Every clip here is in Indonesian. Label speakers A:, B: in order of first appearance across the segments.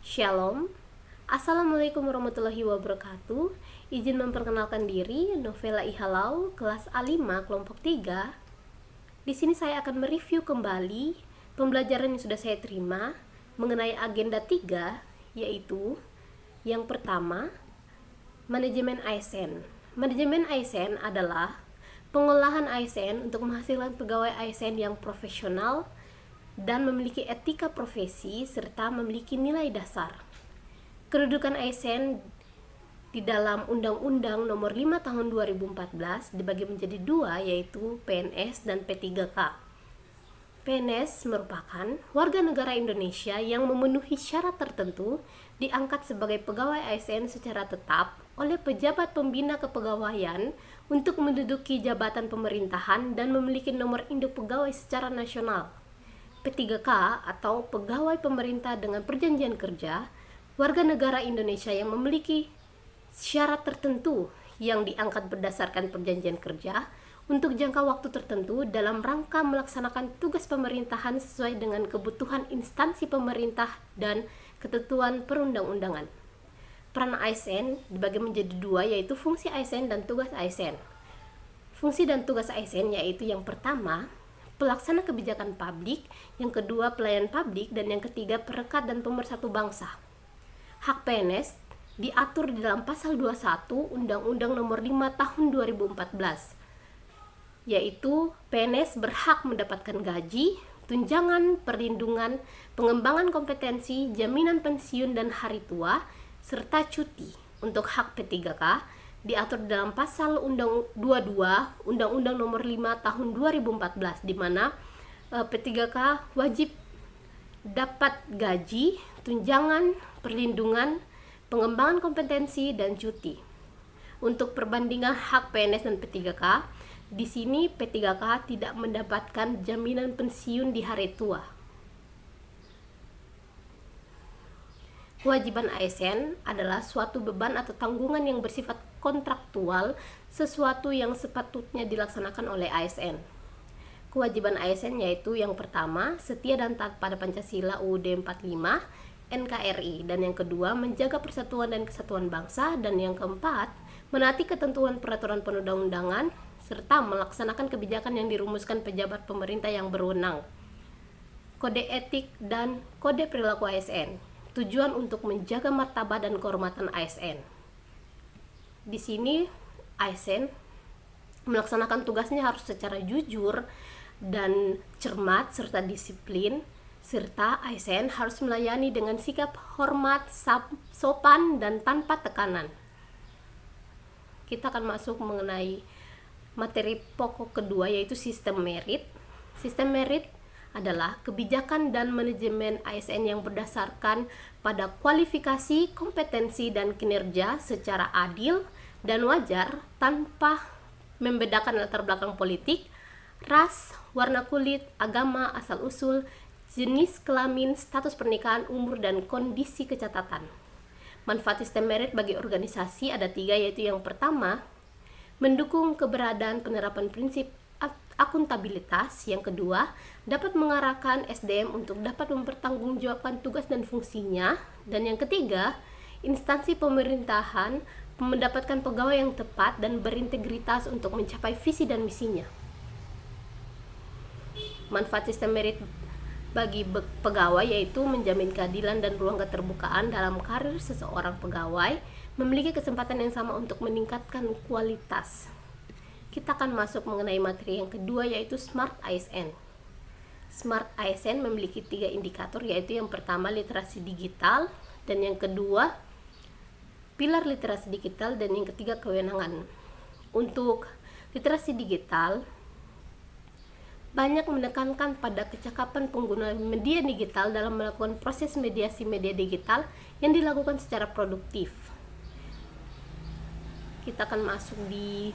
A: Shalom, Assalamualaikum warahmatullahi wabarakatuh. Izin memperkenalkan diri, Novela Ihalau, kelas A5, kelompok 3. Di sini saya akan mereview kembali pembelajaran yang sudah saya terima mengenai agenda 3, yaitu yang pertama, manajemen ASN. Manajemen ASN adalah pengolahan ASN untuk menghasilkan pegawai ASN yang profesional dan memiliki etika profesi serta memiliki nilai dasar. Kedudukan ASN di dalam Undang-Undang Nomor 5 Tahun 2014 dibagi menjadi dua, yaitu PNS dan P3K. PNS merupakan warga negara Indonesia yang memenuhi syarat tertentu diangkat sebagai pegawai ASN secara tetap oleh pejabat pembina kepegawaian untuk menduduki jabatan pemerintahan dan memiliki nomor induk pegawai secara nasional. P3K atau pegawai pemerintah dengan perjanjian kerja, warga negara Indonesia yang memiliki syarat tertentu yang diangkat berdasarkan perjanjian kerja untuk jangka waktu tertentu dalam rangka melaksanakan tugas pemerintahan sesuai dengan kebutuhan instansi pemerintah dan ketentuan perundang-undangan. Peran ASN dibagi menjadi dua, yaitu fungsi ASN dan tugas ASN. Fungsi dan tugas ASN yaitu yang pertama, pelaksana kebijakan publik, yang kedua pelayan publik, dan yang ketiga perekat dan pemersatu bangsa. Hak PNS diatur di dalam pasal 21 Undang-Undang Nomor 5 Tahun 2014, yaitu PNS berhak mendapatkan gaji, tunjangan, perlindungan, pengembangan kompetensi, jaminan pensiun dan hari tua, serta cuti. Untuk hak P3K diatur dalam pasal 22 Undang-Undang Nomor 5 Tahun 2014, di mana P3K wajib dapat gaji, tunjangan, perlindungan, pengembangan kompetensi dan cuti. Untuk perbandingan hak PNS dan P3K, di sini P3K tidak mendapatkan jaminan pensiun di hari tua. Kewajiban ASN adalah suatu beban atau tanggungan yang bersifat kontraktual, sesuatu yang sepatutnya dilaksanakan oleh ASN. Kewajiban ASN yaitu yang pertama, setia dan taat pada Pancasila UUD 45, NKRI, dan yang kedua, menjaga persatuan dan kesatuan bangsa, dan yang keempat, menaati ketentuan peraturan perundang-undangan serta melaksanakan kebijakan yang dirumuskan pejabat pemerintah yang berwenang. Kode etik dan kode perilaku ASN. Tujuan untuk menjaga martabat dan kehormatan ASN. Di sini ASN melaksanakan tugasnya harus secara jujur dan cermat serta disiplin, serta ASN harus melayani dengan sikap hormat, sopan dan tanpa tekanan. Kita akan masuk mengenai materi pokok kedua, yaitu sistem merit. Sistem merit adalah kebijakan dan manajemen ASN yang berdasarkan pada kualifikasi, kompetensi, dan kinerja secara adil dan wajar tanpa membedakan latar belakang politik, ras, warna kulit, agama, asal-usul, jenis kelamin, status pernikahan, umur, dan kondisi kecatatan. Manfaat sistem merit bagi organisasi ada 3, yaitu yang pertama, mendukung keberadaan penerapan prinsip akuntabilitas. Yang kedua, dapat mengarahkan SDM untuk dapat mempertanggungjawabkan tugas dan fungsinya. Dan yang ketiga, instansi pemerintahan mendapatkan pegawai yang tepat dan berintegritas untuk mencapai visi dan misinya. Manfaat sistem merit bagi pegawai yaitu menjamin keadilan dan ruang keterbukaan dalam karir seseorang pegawai, memiliki kesempatan yang sama untuk meningkatkan kualitas. Kita akan masuk mengenai materi yang kedua, yaitu Smart ASN. Smart ASN memiliki 3 indikator, yaitu yang pertama literasi digital, dan yang kedua pilar literasi digital, dan yang ketiga kewenangan. Untuk literasi digital, banyak menekankan pada kecakapan pengguna media digital dalam melakukan proses mediasi media digital yang dilakukan secara produktif. Kita akan masuk di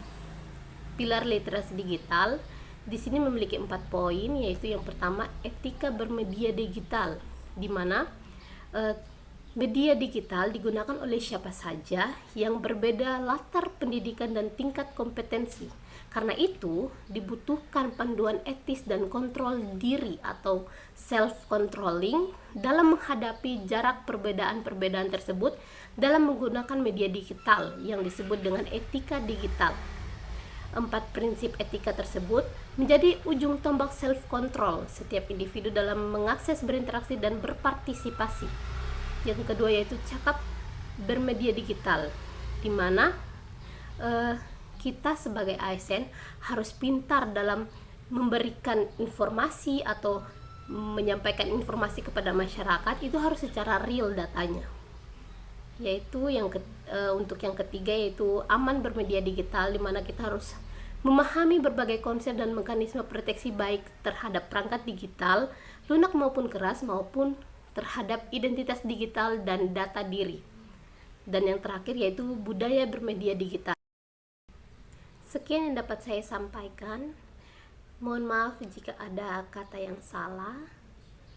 A: pilar literasi digital. Di sini memiliki 4 poin, yaitu yang pertama etika bermedia digital, di mana Media digital digunakan oleh siapa saja yang berbeda latar pendidikan dan tingkat kompetensi. Karena itu, dibutuhkan panduan etis dan kontrol diri atau self-controlling dalam menghadapi jarak perbedaan-perbedaan tersebut dalam menggunakan media digital yang disebut dengan etika digital. 4 prinsip etika tersebut menjadi ujung tombak self-control setiap individu dalam mengakses, berinteraksi, dan berpartisipasi. Yang kedua yaitu cakap bermedia digital, di mana kita sebagai ASN harus pintar dalam memberikan informasi atau menyampaikan informasi kepada masyarakat, itu harus secara real datanya. Yaitu untuk yang ketiga yaitu aman bermedia digital, di mana kita harus memahami berbagai konsep dan mekanisme proteksi baik terhadap perangkat digital, lunak maupun keras, maupun terhadap identitas digital dan data diri. Dan yang terakhir yaitu budaya bermedia digital. Sekian yang dapat saya sampaikan. Mohon maaf jika ada kata yang salah.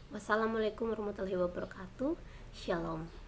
A: Wassalamualaikum warahmatullahi wabarakatuh. Shalom.